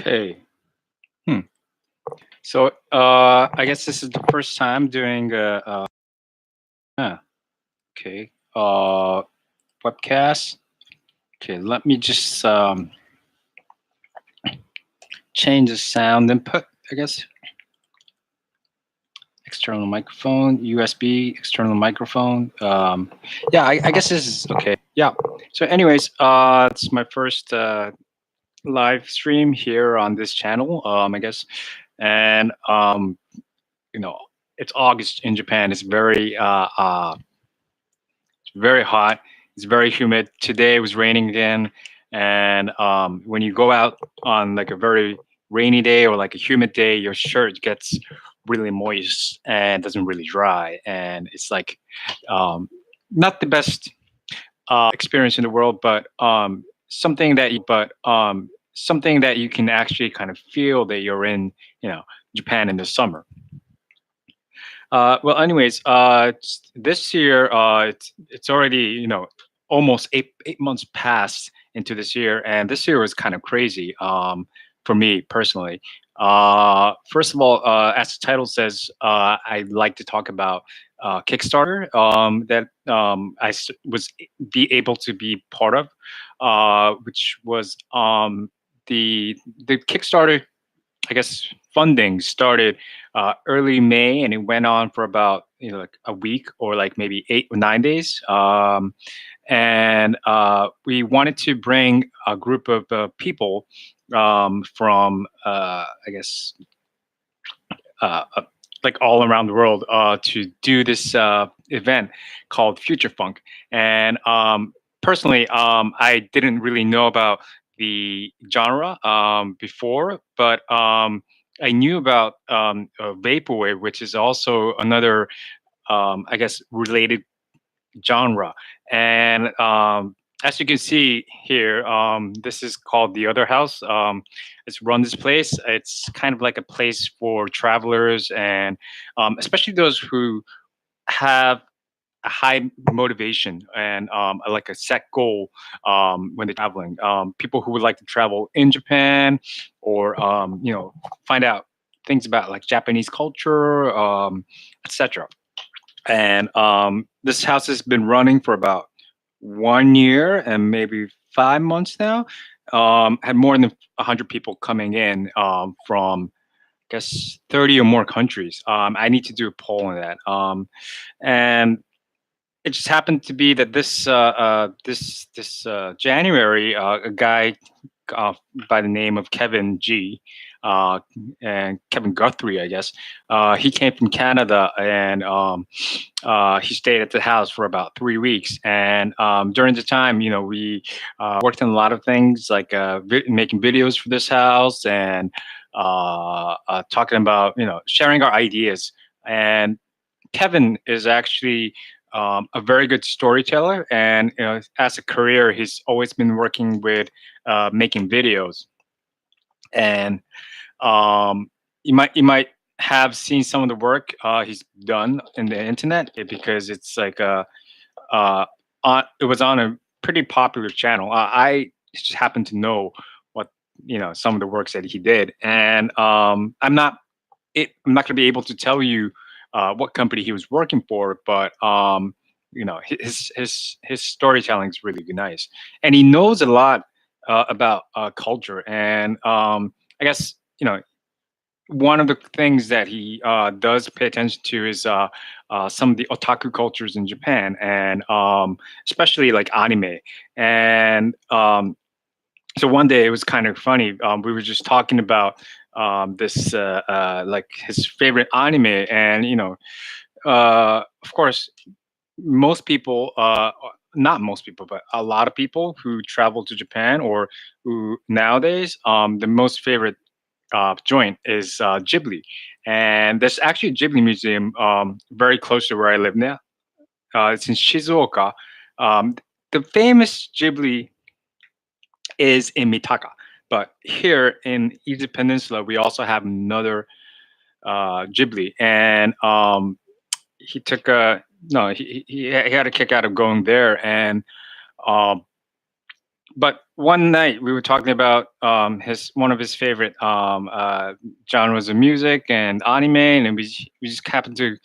Okay. Hmm. So I guess this is the first time doing yeah, okay. Webcast. Okay, let me just change the sound input, I guess. External microphone, USB, external microphone. Yeah, I guess this is okay. Yeah. So anyways, it's my first live stream here on this channel, I guess. And you know, it's August in Japan. It's very hot. It's very humid. Today it was raining again. And when you go out on like a very rainy day or like a humid day, your shirt gets really moist and doesn't really dry. And it's like not the best experience in the world, but something that you can actually kind of feel that you're in, you know, Japan in the summer. Well, anyways, this year, it's already, almost eight months past into this year, and this year was kind of crazy for me personally. First of all, as the title says, I like to talk about Kickstarter that was be able to be part of, which was the Kickstarter, I guess, funding started early May, and it went on for about like a week or like maybe 8 or 9 days. And we wanted to bring a group of people from I guess uh, like all around the world to do this event called Future Funk. And personally, I didn't really know about the genre before, but I knew about vaporwave, which is also another, I guess, related genre. And as you can see here, this is called the Other House. It's run this place. It's kind of like a place for travelers and especially those who have a high motivation and like a set goal when they're traveling. People who would like to travel in Japan or find out things about like Japanese culture, etc. And this house has been running for about 1 year and maybe 5 months now. Had more than 100 people coming in from, I guess, 30 or more countries. I need to do a poll on that. And it just happened to be that this January, a guy uh, by the name of Kevin G. Uh, and Kevin Guthrie, I guess. He came from Canada and he stayed at the house for about 3 weeks. And during the time, we worked on a lot of things like making videos for this house and talking about, sharing our ideas. And Kevin is actually a very good storyteller, and as a career, he's always been working with making videos. And you might have seen some of the work he's done in the internet because it's like it was on a pretty popular channel. I just happen to know what some of the works that he did, and I'm not going to be able to tell you what company he was working for, but his storytelling is really nice, and he knows a lot about culture. And I guess one of the things that he does pay attention to is some of the otaku cultures in Japan, and especially like anime. And so one day it was kind of funny. We were just talking about this like his favorite anime, and of course, most people, not most people, but a lot of people who travel to Japan or who nowadays, the most favorite joint is Ghibli, and there's actually a Ghibli museum very close to where I live now. It's in Shizuoka. The famous Ghibli is in Mitaka. But here in Egypt Peninsula, we also have another Ghibli, and he took a no, he had a kick out of going there, and um, But one night we were talking about his one of his favorite genres of music and anime, and we just happened to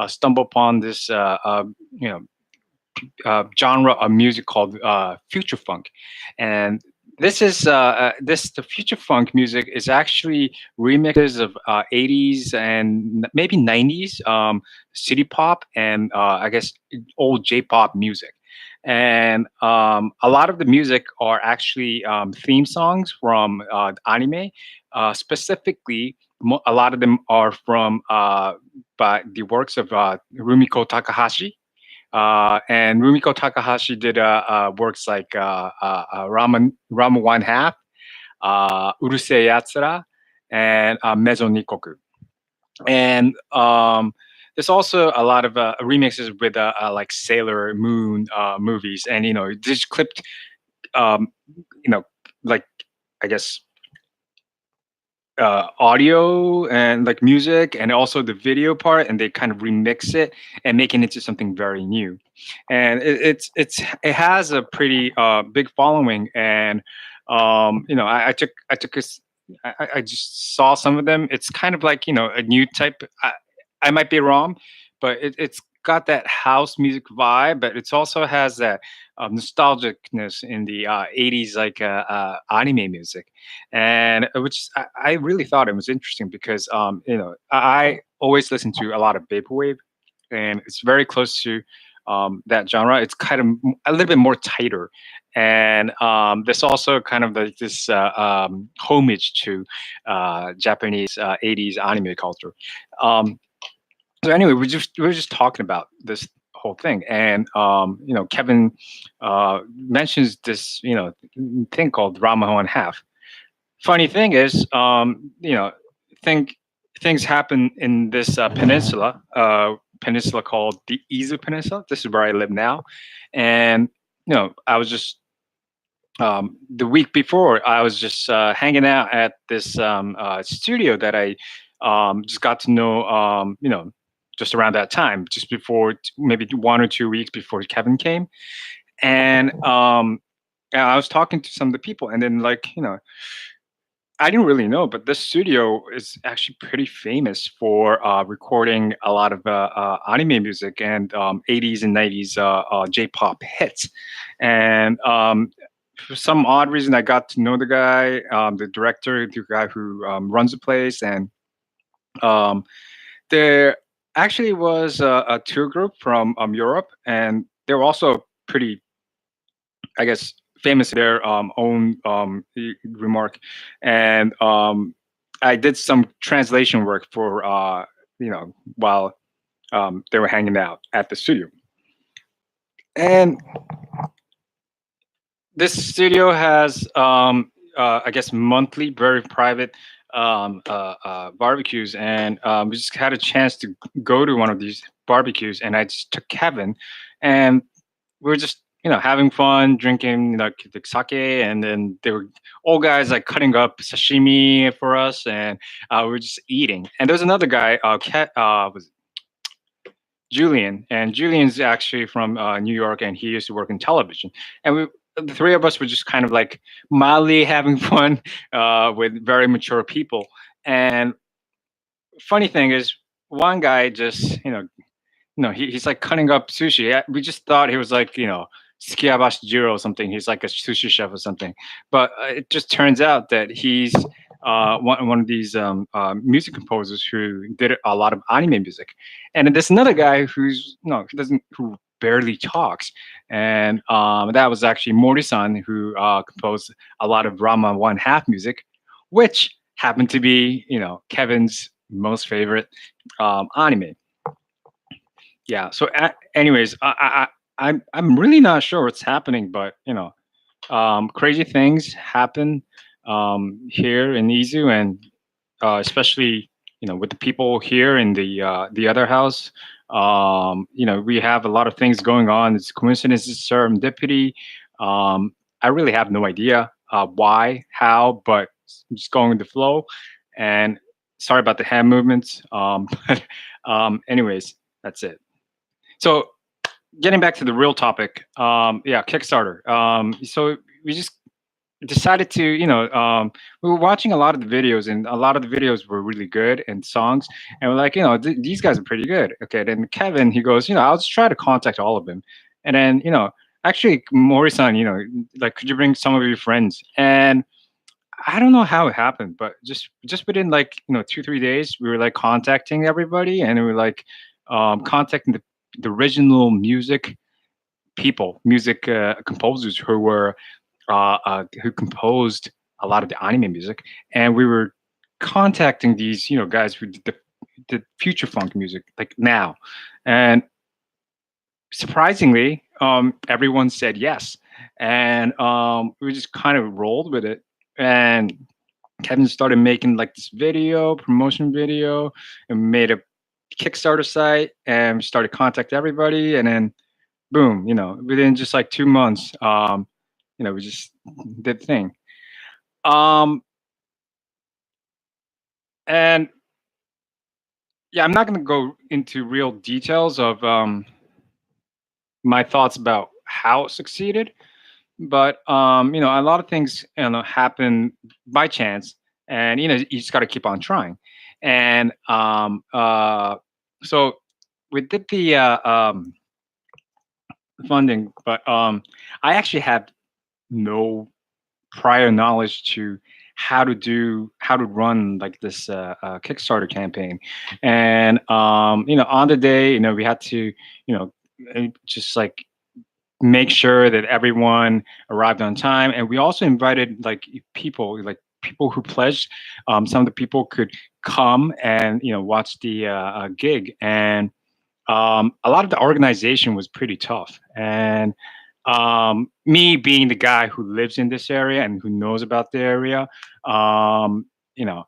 stumble upon this you know genre of music called future funk, and this the future funk music is actually remixes of 80s and maybe 90s city pop and I guess old J-pop music. And a lot of the music are actually theme songs from anime. Specifically, a lot of them are from by the works of Rumiko Takahashi, and Rumiko Takahashi did works like Rama One Half, Urusei Yatsura, and Mezzo Nikoku. And there's also a lot of remixes with like Sailor Moon movies, and just clipped, um, you know, like I guess audio and like music and also the video part, and they kind of remix it and make it into something very new. And it has a pretty big following. And I took I just saw some of them. It's kind of like a new type. I might be wrong, but it's got that house music vibe, but it also has that nostalgicness in the 80s, like anime music. And which I really thought it was interesting because I always listen to a lot of vaporwave, and it's very close to that genre. It's kind of a little bit more tighter, and there's also kind of like this homage to Japanese 80s anime culture. Um, so anyway, we are just talking about this whole thing, and Kevin mentions this thing called Rama One Half. Funny thing is, think things happen in this peninsula called the Izu Peninsula. This is where I live now, and I was just the week before I was just hanging out at this studio that I just got to know. Just around that time, just before maybe 1 or 2 weeks before Kevin came, and and I was talking to some of the people, and then I didn't really know, but this studio is actually pretty famous for recording a lot of anime music and 80s and 90s J-pop hits. And for some odd reason, I got to know the guy, the director, the guy who runs the place, and um, there actually was a tour group from Europe, and they were also pretty, I guess, famous in their own remark. And I did some translation work for while they were hanging out at the studio. And this studio has I guess monthly, very private barbecues, and we just had a chance to go to one of these barbecues, and I just took Kevin, and we were just having fun drinking like the sake, and then there were old guys like cutting up sashimi for us, and we were just eating. And there's another guy, was Julian, and Julian's actually from New York, and he used to work in television. And the three of us were just kind of like mildly having fun with very mature people. And funny thing is, one guy just no, he's like cutting up sushi. We just thought he was like, Skiabashi Jiro or something. He's like a sushi chef or something. But it just turns out that he's one of these music composers who did a lot of anime music. And then there's another guy who's no, who doesn't, who barely talks. And that was actually Mori-san, who composed a lot of Rama One Half music, which happened to be, Kevin's most favorite anime. Yeah. So, anyways, I'm really not sure what's happening, but crazy things happen here in Izu, and especially with the people here in the other house. We have a lot of things going on. It's coincidences, serendipity. I really have no idea why, how, but just going with the flow. And sorry about the hand movements. But anyways, that's it. So getting back to the real topic, yeah, Kickstarter. So we just decided to, we were watching a lot of the videos, and a lot of the videos were really good and songs, and we're like, these guys are pretty good. Okay, then Kevin, he goes, I'll just try to contact all of them, and then, actually, Mori-san, like, could you bring some of your friends? And I don't know how it happened, but just within, like, 2 3 days, we were like contacting everybody, and we were like, contacting the original music composers who composed a lot of the anime music, and we were contacting these, guys who did the future funk music, like now, and surprisingly, everyone said yes, and we just kind of rolled with it, and Kevin started making like this promotion video, and made a Kickstarter site, and we started contacting everybody, and then boom, within just like 2 months, we just did the thing. Um, and yeah, I'm not going to go into real details of my thoughts about how it succeeded, but a lot of things, happen by chance, and you just got to keep on trying. And so we did the funding, but I actually had no prior knowledge to how to run like this Kickstarter campaign, and on the day, we had to, just like make sure that everyone arrived on time, and we also invited like people who pledged. Some of the people could come and watch the gig, and a lot of the organization was pretty tough. And me being the guy who lives in this area and who knows about the area, um, you know,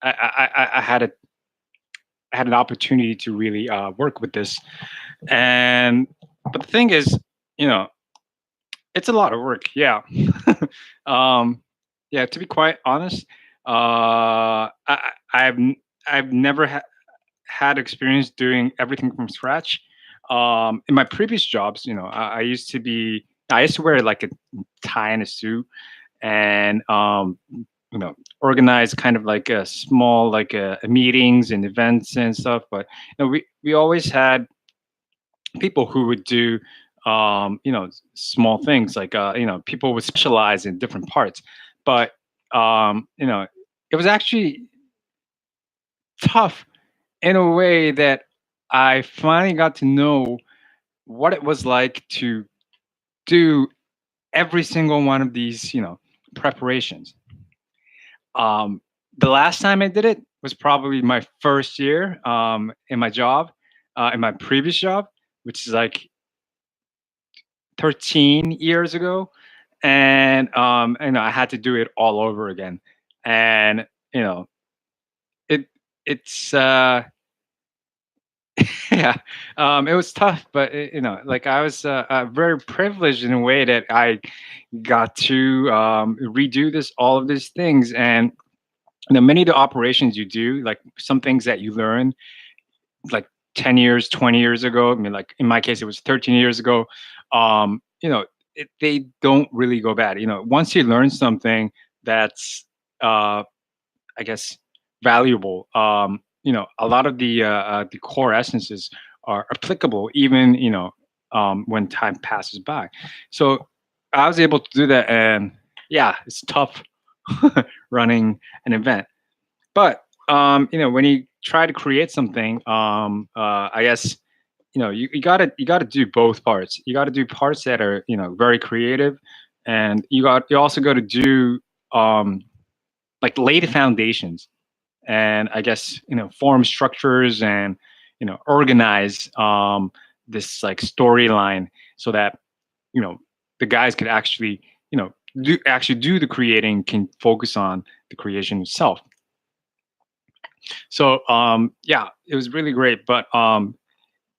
I I had an opportunity to really work with this. And but the thing is, you know, it's a lot of work. Yeah. um, yeah. To be quite honest, I've I've never had experience doing everything from scratch. In my previous jobs, I used to wear like a tie and a suit, and organize kind of like a small like meetings and events and stuff. But we always had people who would do small things like people would specialize in different parts, but it was actually tough in a way that I finally got to know what it was like to do every single one of these, preparations. Um, the last time I did it was probably my first year in my job, in my previous job, which is like 13 years ago, and I had to do it all over again, and you know, it it's yeah, it was tough, but like I was very privileged in a way that I got to redo this all of these things, and many of the operations you do, like some things that you learn, like 10 years, 20 years ago. I mean, like in my case, it was 13 years ago. Um, you know, they don't really go bad. Once you learn something that's I guess valuable. A lot of the core essences are applicable even when time passes by. So I was able to do that, and yeah, it's tough running an event. But when you try to create something, I guess you gotta do both parts. You got to do parts that are very creative, and you also got to do um, like lay the foundations, and I guess form structures, and organize this like storyline, so that you know the guys could actually do the creating, can focus on the creation itself. So yeah, it was really great. But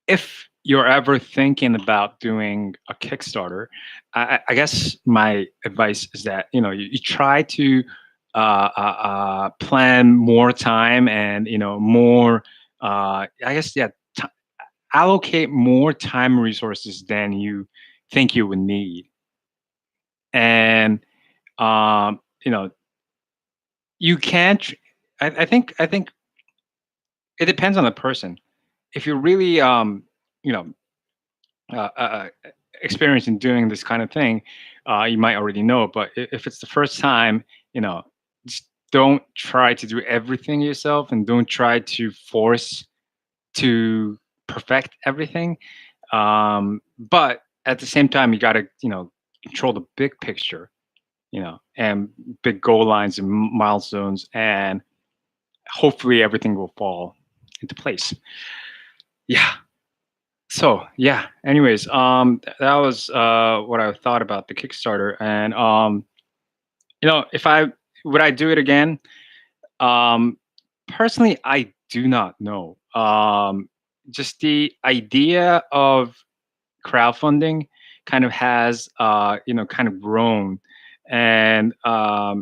if you're ever thinking about doing a Kickstarter, I guess my advice is that you try to plan more time, and more. I guess, yeah, allocate more time resources than you think you would need, and You know, you can't. I think it depends on the person. If you're really you know experienced in doing this kind of thing, you might already know. But if it's the first time, you know, just don't try to do everything yourself, and don't try to force to perfect everything. But at the same time, you got to, control the big picture, and big goal lines and milestones, and hopefully everything will fall into place. Yeah. So yeah. Anyways, that was what I thought about the Kickstarter, and if I would I do it again? Um, Personally, I do not know. Just the idea of crowdfunding kind of has kind of grown, and I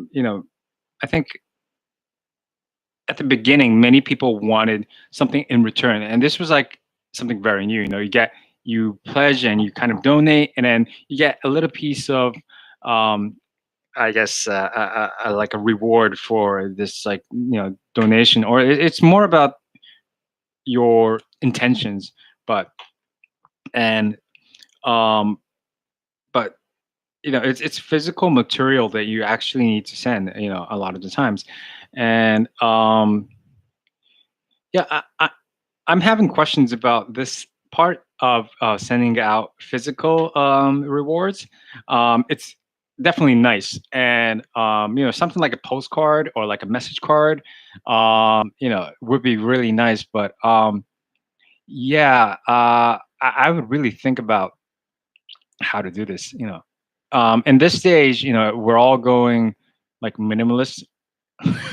think at the beginning many people wanted something in return, and this was like something very new. You pledge and you kind of donate, and then you get a little piece of um, I guess like a reward for this, like, donation, or it's more about your intentions. But and um but it's physical material that you actually need to send, a lot of the times. And yeah, I'm having questions about this part of sending out physical rewards. It's definitely nice, and something like a postcard or like a message card, would be really nice. But yeah, I would really think about how to do this. In this stage, we're all going like minimalist.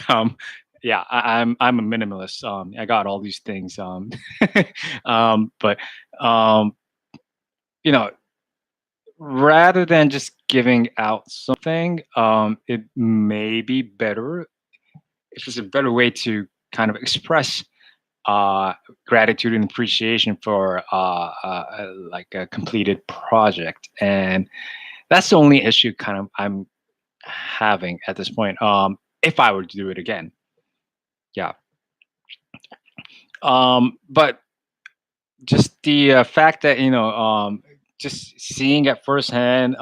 um, yeah, I'm a minimalist. I got all these things. But um, you know, rather than just giving out something, it may be better if there's a better way to kind of express uh, gratitude and appreciation for like a completed project. And that's the only issue kind of I'm having at this point. If I were to do it again, yeah. But just the fact that just seeing at firsthand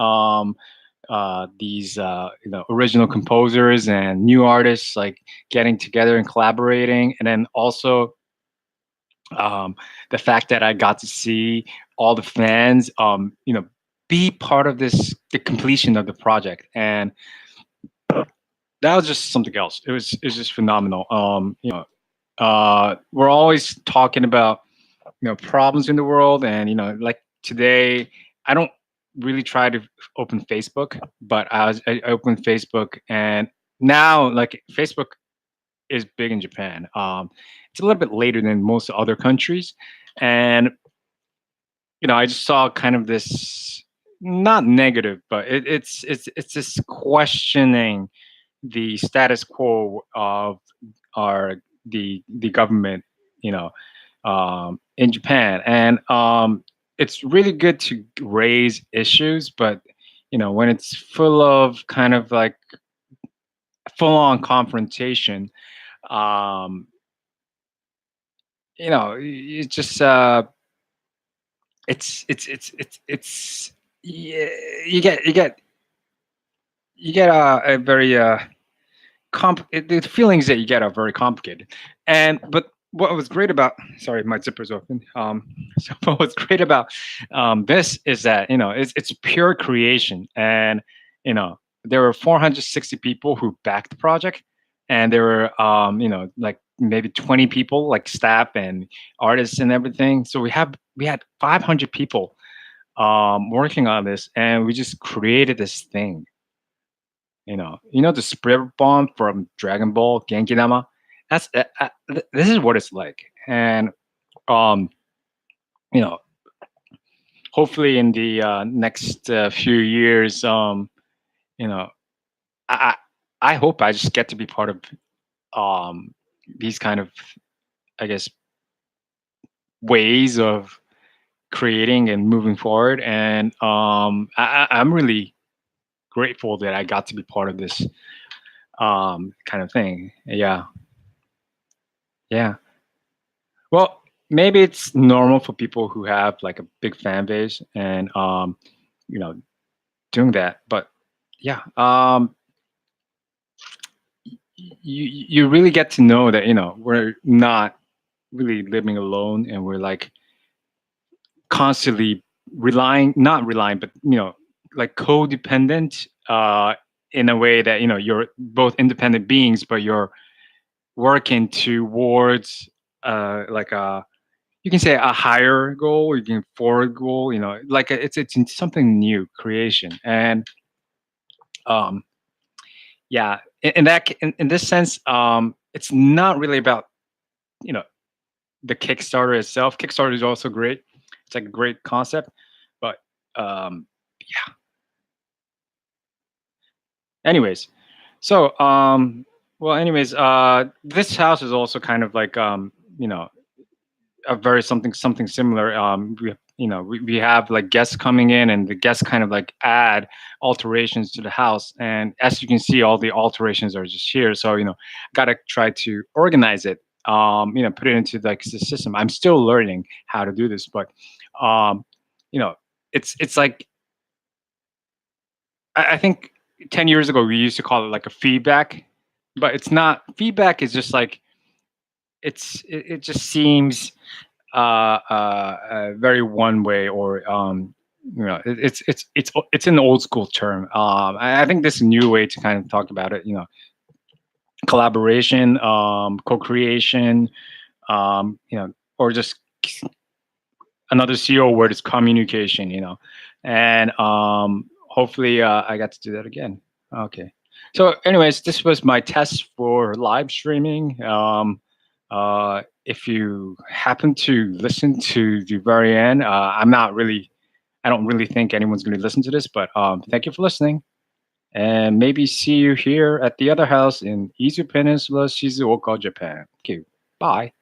these original composers and new artists like getting together and collaborating, and then also um, the fact that I got to see all the fans, be part of the completion of the project, and that was just something else. It was just phenomenal. We're always talking about problems in the world, and like today, I don't really try to open Facebook, but I opened Facebook, and now like Facebook is big in Japan. It's a little bit later than most other countries, and I just saw kind of this, not negative, but it's just questioning the status quo of our the government, you know, in Japan, and it's really good to raise issues, but when it's full of kind of like full on confrontation, um, it's just it's yeah, you get you get you get a very the feelings that you get are very complicated. And but what was great about, sorry, my zipper's open. So what was great about this is that it's pure creation, and there were 460 people who backed the project, and there were like maybe 20 people like staff and artists and everything. So we had 500 people working on this, and we just created this thing. The spirit bomb from Dragon Ball, Genki Dama. This is what it's like, and um, you know, hopefully in the next few years, you know, I I hope I just get to be part of these kind of, I guess, ways of creating and moving forward, and I'm really grateful that I got to be part of this kind of thing. Yeah, yeah. Well, maybe it's normal for people who have like a big fan base and you know doing that, but yeah, you really get to know that we're not really living alone, and we're like constantly relying, not relying, but like codependent in a way that you're both independent beings, but you're working towards like a, you can say, a higher goal, or you can forward goal, like it's in something new creation. And um yeah, in this sense, it's not really about you know the Kickstarter itself. Kickstarter is also great. It's like a great concept, but yeah. Anyways, so well, anyways, this house is also kind of like you know, a very something similar. We have like guests coming in, and the guests kind of like add alterations to the house. And as you can see, all the alterations are just here. So gotta try to organize it. Put it into like the system. I'm still learning how to do this, but um, you know, it's like I think 10 years ago we used to call it like a feedback, but it's not. Feedback is just like it just seems very one way, or it's an old school term. I think this new way to kind of talk about it, collaboration, co-creation, or just another CEO word is communication, and hopefully I got to do that again. Okay. So, anyways, this was my test for live streaming. If you happen to listen to the very end, I don't really think anyone's going to listen to this, but thank you for listening. And maybe see you here at the other house in Izu Peninsula, Shizuoka, Japan. Okay, bye.